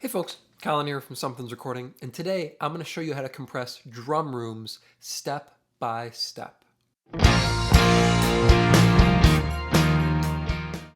Hey folks, Colin here from Sumthins Recording, and today I'm going to show you how to compress drum rooms step by step.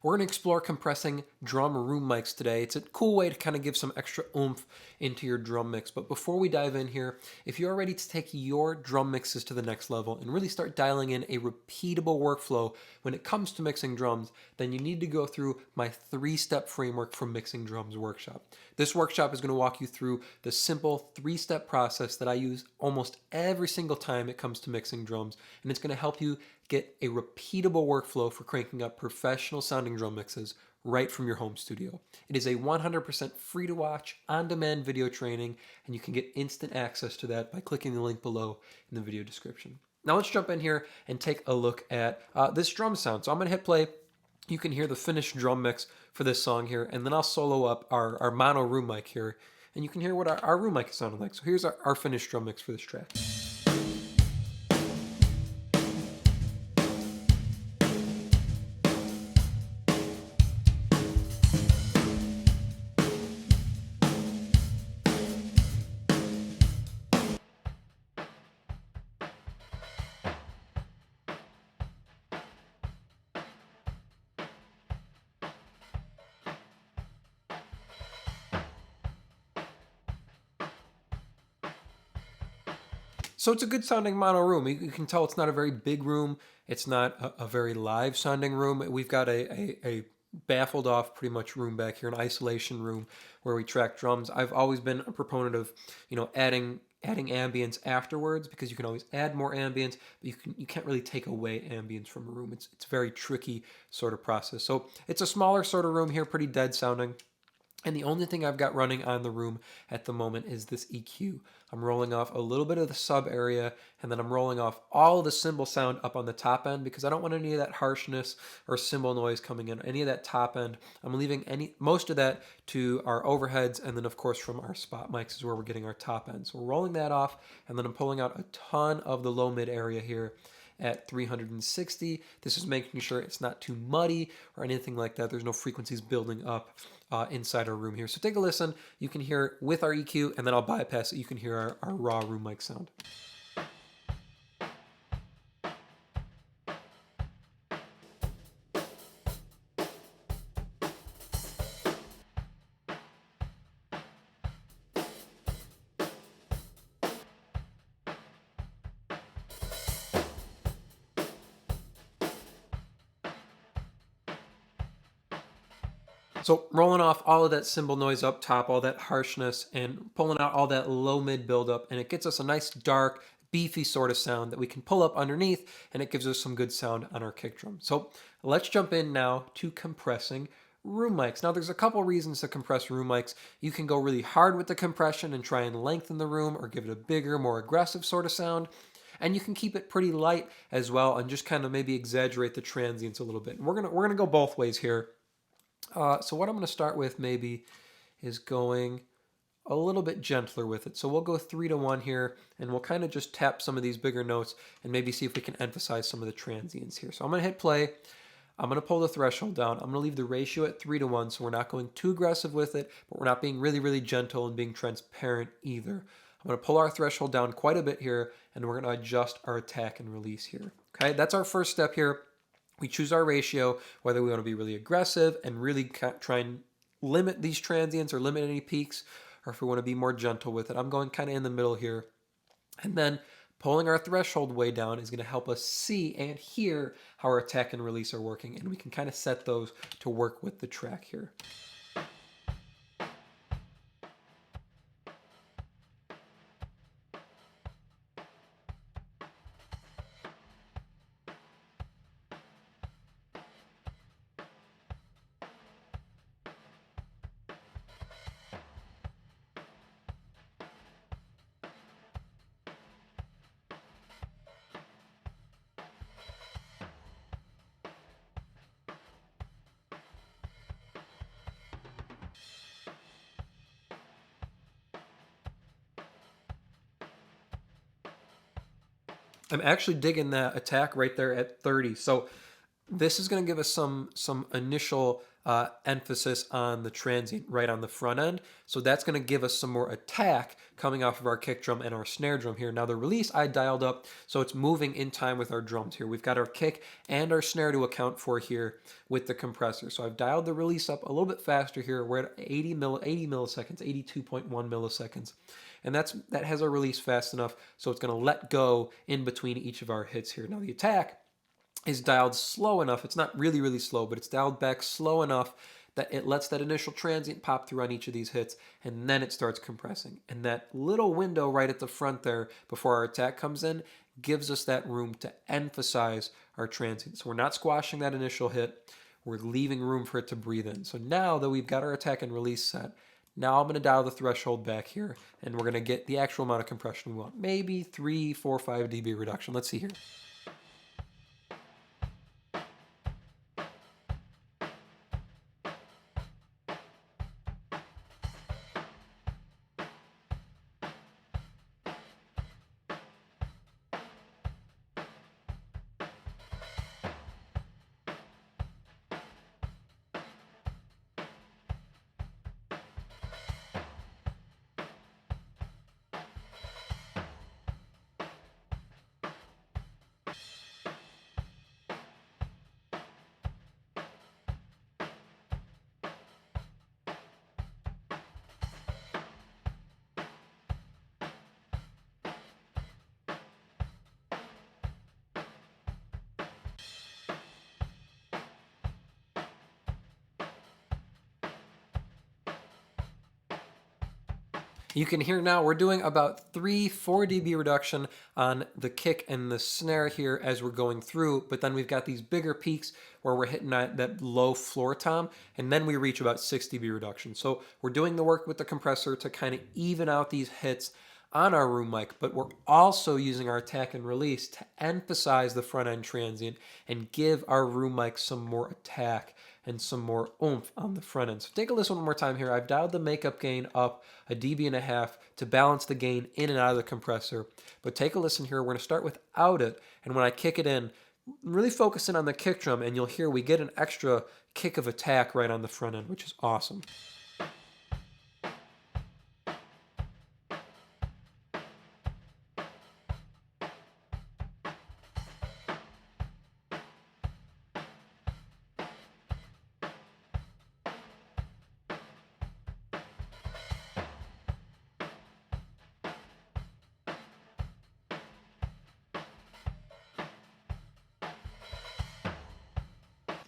We're going to explore compressing drum room mics today. It's a cool way to kind of give some extra oomph into your drum mix. But before we dive in here, if you're ready to take your drum mixes to the next level and really start dialing in a repeatable workflow when it comes to mixing drums, then you need to go through my 3-step framework for mixing drums workshop. This workshop is going to walk you through the simple 3-step process that I use almost every single time it comes to mixing drums, and it's going to help you get a repeatable workflow for cranking up professional sounding drum mixes right from your home studio. It is a 100% free to watch, on demand video training, and you can get instant access to that by clicking the link below in the video description. Now let's jump in here and take a look at this drum sound. So I'm going to hit play. You can hear the finished drum mix for this song here, and then I'll solo up our mono room mic here, and you can hear what our room mic is sounding like. So here's our finished drum mix for this track. So it's a good sounding mono room. You can tell it's not a very big room. It's not a very live sounding room. We've got a baffled off pretty much room back here, an isolation room where we track drums. I've always been a proponent of, adding ambience afterwards, because you can always add more ambience, but you can't really take away ambience from a room. It's a very tricky sort of process. So it's a smaller sort of room here, pretty dead sounding. And the only thing I've got running on the room at the moment is this EQ. I'm rolling off a little bit of the sub area, and then I'm rolling off all of the cymbal sound up on the top end, because I don't want any of that harshness or cymbal noise coming in, any of that top end. I'm leaving most of that to our overheads, and then of course from our spot mics is where we're getting our top end. So we're rolling that off, and then I'm pulling out a ton of the low mid area here at 360. This is making sure it's not too muddy or anything like that. There's no frequencies building up inside our room here. So take a listen. You can hear it with our EQ, and then I'll bypass it. You can hear our raw room mic sound. So rolling off all of that cymbal noise up top, all that harshness, and pulling out all that low mid buildup, and it gets us a nice dark, beefy sort of sound that we can pull up underneath, and it gives us some good sound on our kick drum. So let's jump in now to compressing room mics. Now there's a couple reasons to compress room mics. You can go really hard with the compression and try and lengthen the room, or give it a bigger, more aggressive sort of sound. And you can keep it pretty light as well, and just kind of maybe exaggerate the transients a little bit. And we're gonna go both ways here. So what I'm going to start with maybe is going a little bit gentler with it. So we'll go 3-to-1 here, and we'll kind of just tap some of these bigger notes and maybe see if we can emphasize some of the transients here. So I'm going to hit play. I'm going to pull the threshold down. I'm going to leave the ratio at 3-to-1, so we're not going too aggressive with it, but we're not being really, really gentle and being transparent either. I'm going to pull our threshold down quite a bit here, and we're going to adjust our attack and release here. Okay, that's our first step here. We choose our ratio, whether we want to be really aggressive and really try and limit these transients or limit any peaks, or if we want to be more gentle with it. I'm going kind of in the middle here. And then pulling our threshold way down is going to help us see and hear how our attack and release are working, and we can kind of set those to work with the track here. I'm actually digging that attack right there at 30. So this is going to give us some initial emphasis on the transient right on the front end. So that's going to give us some more attack coming off of our kick drum and our snare drum here. Now the release I dialed up so it's moving in time with our drums here. We've got our kick and our snare to account for here with the compressor. So I've dialed the release up a little bit faster here. We're at 80 milliseconds, 82.1 milliseconds. And that has our release fast enough so it's going to let go in between each of our hits here. Now the attack is dialed slow enough. It's not really, really slow, but it's dialed back slow enough that it lets that initial transient pop through on each of these hits, and then it starts compressing. And that little window right at the front there before our attack comes in gives us that room to emphasize our transient. So we're not squashing that initial hit. We're leaving room for it to breathe in. So now that we've got our attack and release set, now I'm going to dial the threshold back here, and we're going to get the actual amount of compression we want. Maybe 3, 4, 5 dB reduction. Let's see here. You can hear now we're doing about 3, 4 dB reduction on the kick and the snare here as we're going through, but then we've got these bigger peaks where we're hitting that low floor tom, and then we reach about 6 dB reduction. So we're doing the work with the compressor to kind of even out these hits on our room mic, but we're also using our attack and release to emphasize the front end transient and give our room mic some more attack and some more oomph on the front end. So take a listen one more time here. I've dialed the makeup gain up 1.5 dB to balance the gain in and out of the compressor. But take a listen here. We're going to start without it, and when I kick it in, really focus in on the kick drum, and you'll hear we get an extra kick of attack right on the front end, which is awesome.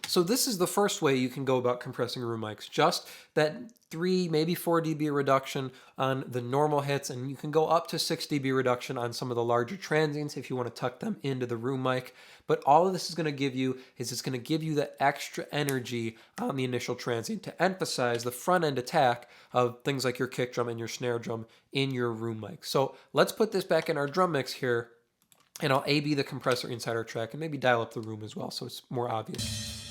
So this is the first way you can go about compressing room mics. Just that 3, maybe 4 dB reduction on the normal hits, and you can go up to 6 dB reduction on some of the larger transients if you want to tuck them into the room mic. But all of this is going to give you is it's going to give you that extra energy on the initial transient to emphasize the front end attack of things like your kick drum and your snare drum in your room mic. So let's put this back in our drum mix here, and I'll A/B the compressor inside our track and maybe dial up the room as well so it's more obvious.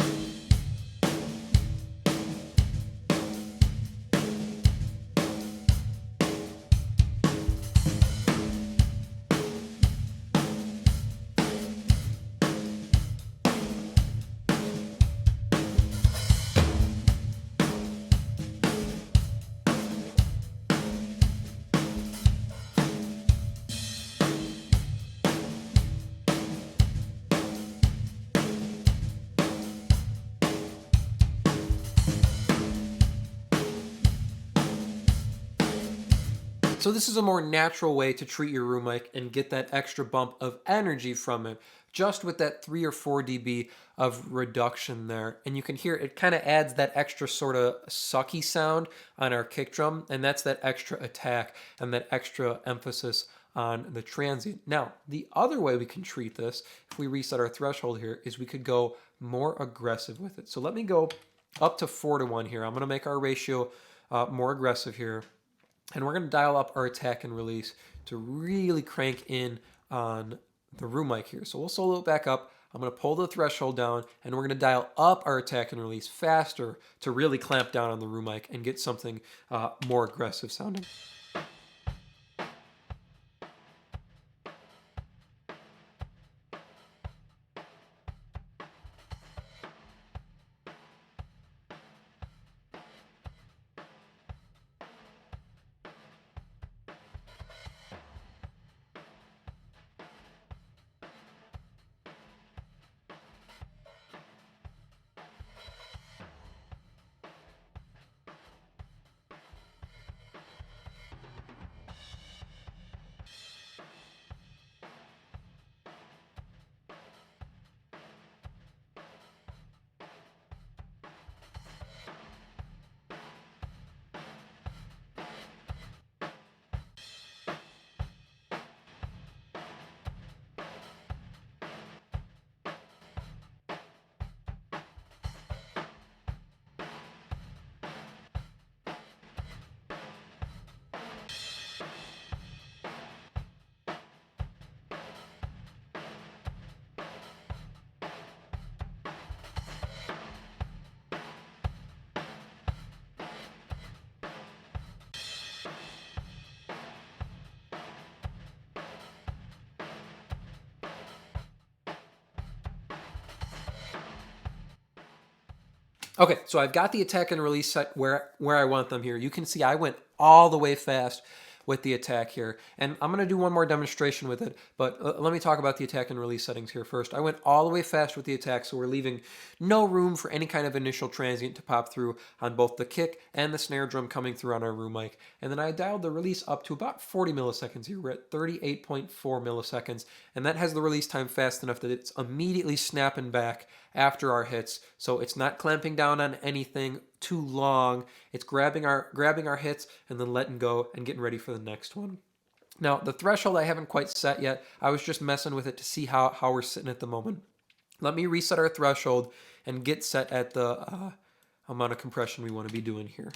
So this is a more natural way to treat your room mic and get that extra bump of energy from it, just with that 3 or 4 dB of reduction there. And you can hear it kind of adds that extra sort of sucky sound on our kick drum, and that's that extra attack and that extra emphasis on the transient. Now, the other way we can treat this, if we reset our threshold here, is we could go more aggressive with it. So let me go up to 4:1 here. I'm going to make our ratio more aggressive here. And we're going to dial up our attack and release to really crank in on the room mic here. So we'll solo it back up. I'm going to pull the threshold down, and we're going to dial up our attack and release faster to really clamp down on the room mic and get something more aggressive sounding. Okay, so I've got the attack and release set where I want them here. You can see I went all the way fast with the attack here. And I'm going to do one more demonstration with it, but let me talk about the attack and release settings here first. I went all the way fast with the attack, so we're leaving no room for any kind of initial transient to pop through on both the kick and the snare drum coming through on our room mic. And then I dialed the release up to about 40 milliseconds here. We're at 38.4 milliseconds, and that has the release time fast enough that it's immediately snapping back after our hits, so it's not clamping down on anything too long. It's grabbing our hits and then letting go and getting ready for the next one. Now, the threshold I haven't quite set yet. I was just messing with it to see how we're sitting at the moment. Let me reset our threshold and get set at the amount of compression we want to be doing here.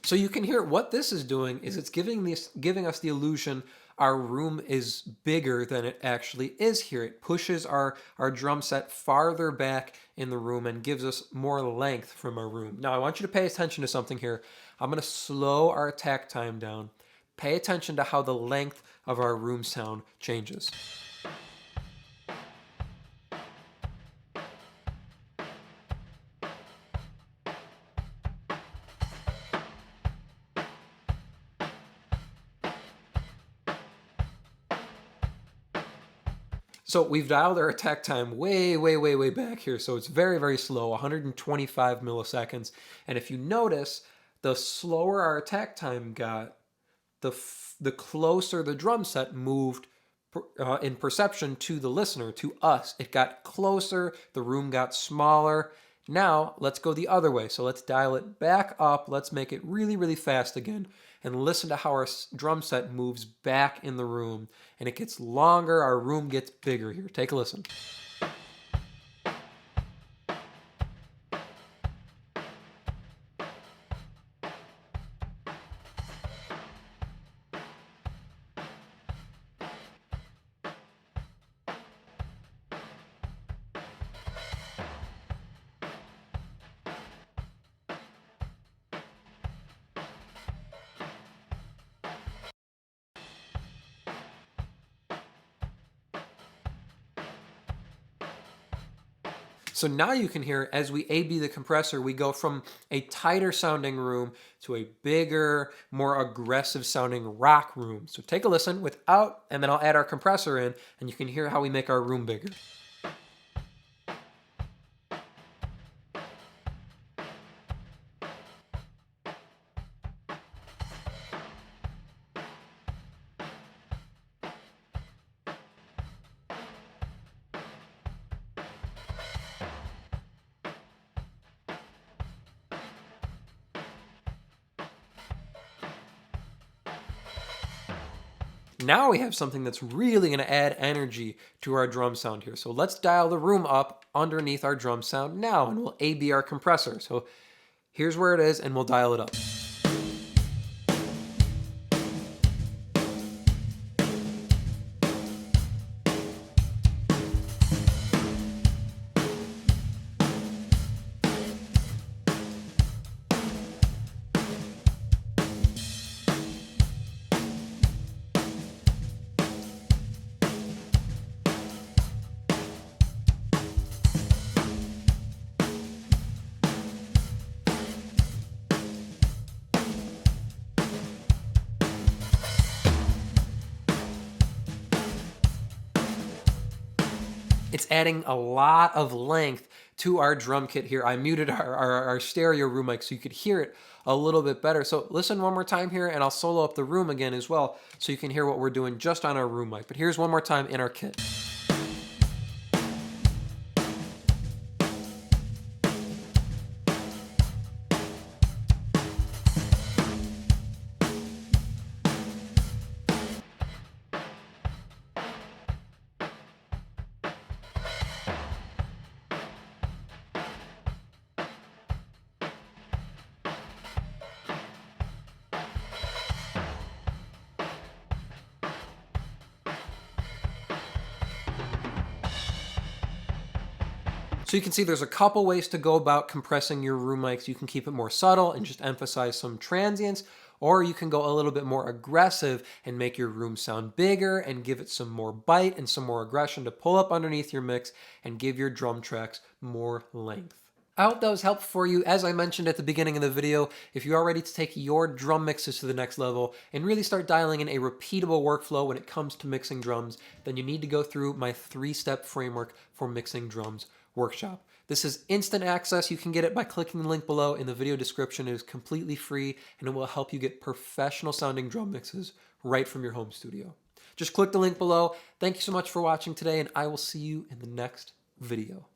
So you can hear what this is doing is it's giving us the illusion our room is bigger than it actually is here. It pushes our drum set farther back in the room and gives us more length from our room. Now I want you to pay attention to something here. I'm going to slow our attack time down. Pay attention to how the length of our room sound changes. So we've dialed our attack time way, way, way, way back here. So it's very, very slow, 125 milliseconds. And if you notice, the slower our attack time got, the closer the drum set moved in perception to the listener, to us. It got closer, the room got smaller. Now let's go the other way. So let's dial it back up. Let's make it really, really fast again and listen to how our drum set moves back in the room. And it gets longer, our room gets bigger here. Take a listen. So now you can hear, as we A-B the compressor, we go from a tighter sounding room to a bigger, more aggressive sounding rock room. So take a listen without, and then I'll add our compressor in, and you can hear how we make our room bigger. Now we have something that's really going to add energy to our drum sound here. So let's dial the room up underneath our drum sound now, and we'll A-B our compressor. So here's where it is, and we'll dial it up. It's adding a lot of length to our drum kit here. I muted our stereo room mic so you could hear it a little bit better. So listen one more time here, and I'll solo up the room again as well so you can hear what we're doing just on our room mic. But here's one more time in our kit. So you can see there's a couple ways to go about compressing your room mics. You can keep it more subtle and just emphasize some transients, or you can go a little bit more aggressive and make your room sound bigger and give it some more bite and some more aggression to pull up underneath your mix and give your drum tracks more length. I hope that was helpful for you. As I mentioned at the beginning of the video, if you are ready to take your drum mixes to the next level and really start dialing in a repeatable workflow when it comes to mixing drums, then you need to go through my 3-step framework for mixing drums workshop. This is instant access. You can get it by clicking the link below in the video description. It is completely free and it will help you get professional sounding drum mixes right from your home studio. Just click the link below. Thank you so much for watching today, and I will see you in the next video.